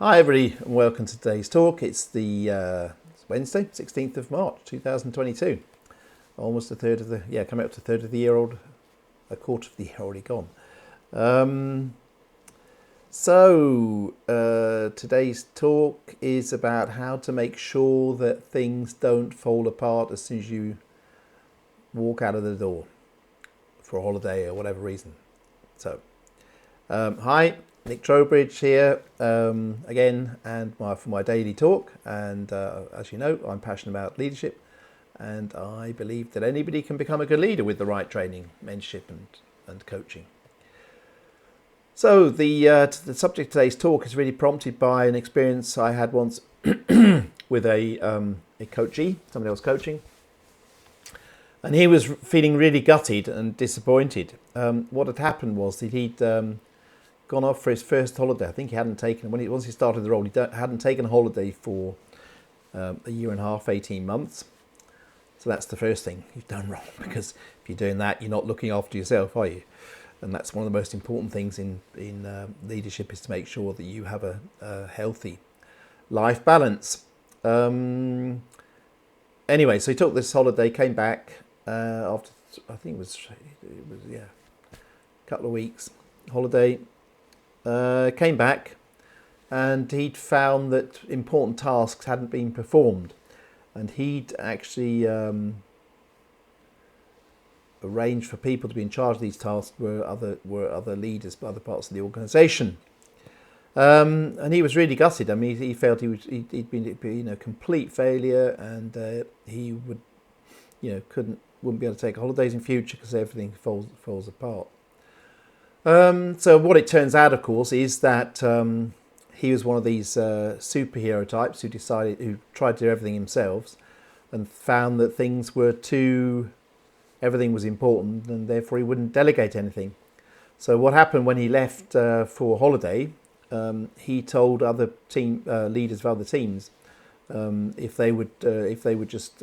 Hi everybody and welcome to today's talk. It's it's Wednesday, 16th of March 2022. Almost a third of the, coming up to a third of the year old, a quarter of the year already gone. Today's talk is about how to make sure that things don't fall apart as soon as you walk out of the door for a holiday or whatever reason. Hi, Nick Trowbridge here again, and for my daily talk. And as you know, I'm passionate about leadership, and I believe that anybody can become a good leader with the right training, mentorship, and coaching. So the subject of today's talk is really prompted by an experience I had once with a coachee, somebody I was coaching, and he was feeling really gutted and disappointed. What had happened was that he'd gone off for his first holiday. I think he hadn't taken, once he started the role, he hadn't taken a holiday for a year and a half, 18 months. So that's the first thing you've done wrong, because if you're doing that, you're not looking after yourself, are you? And that's one of the most important things in leadership, is to make sure that you have a healthy life balance. Anyway, so he took this holiday, came back after, I think it was a couple of weeks holiday. Came back, and he'd found that important tasks hadn't been performed, and he'd actually arranged for people to be in charge of these tasks were other leaders, other parts of the organisation, and he was really gutted. I mean, he felt he'd been a complete failure, and he wouldn't be able to take holidays in future because everything falls apart. So what it turns out, of course, is that he was one of these superhero types who tried to do everything themselves, and found that everything was important, and therefore he wouldn't delegate anything. So what happened when he left for holiday? He told other team leaders of other teams if they would just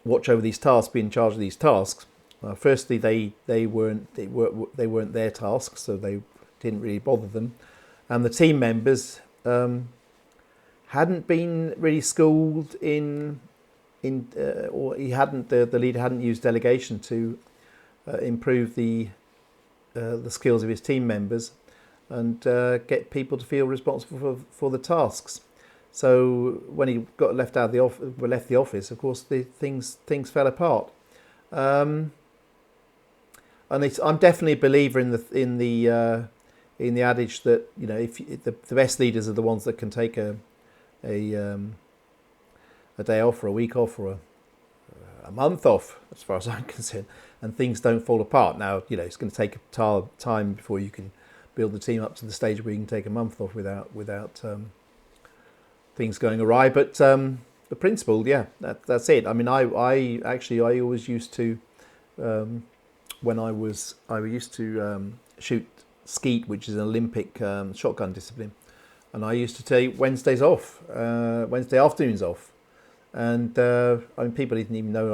watch over these tasks, be in charge of these tasks. Firstly, they weren't their tasks, so they didn't really bother them, and the team members hadn't been really schooled or the leader hadn't used delegation to improve the skills of his team members and get people to feel responsible for the tasks. So when he left the office, of course, things fell apart. And I'm definitely a believer in the adage that if the best leaders are the ones that can take a day off, or a week off, or a month off, as far as I'm concerned, and things don't fall apart. Now it's going to take time before you can build the team up to the stage where you can take a month off without things going awry. But the principle, that's it. I mean, I always used to. I used to shoot skeet, which is an Olympic shotgun discipline, and I used to take Wednesdays off, Wednesday afternoons off, and people didn't even know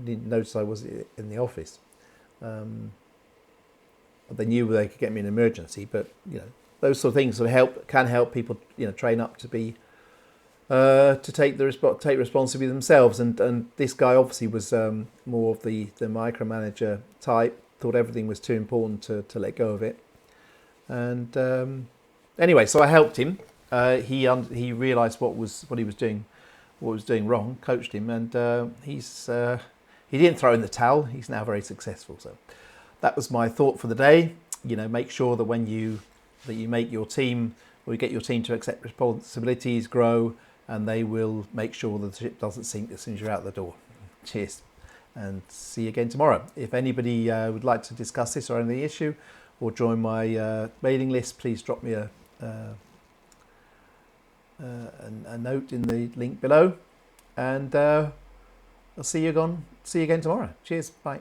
didn't notice I was in the office. They knew they could get me in an emergency, but those sort of things can help people train up to be to take responsibility themselves, and this guy obviously was more of the micromanager type. Thought everything was too important to let go of it, and anyway, so I helped him. He realised what he was doing wrong. Coached him, and he didn't throw in the towel. He's now very successful. So that was my thought for the day. Make sure that when you make your team, or you get your team to accept responsibilities, grow, and they will make sure that the ship doesn't sink as soon as you're out the door. Cheers, and see you again tomorrow. If anybody would like to discuss this or any issue, or join my mailing list, please drop me a note in the link below, and I'll see you again tomorrow. Cheers, bye.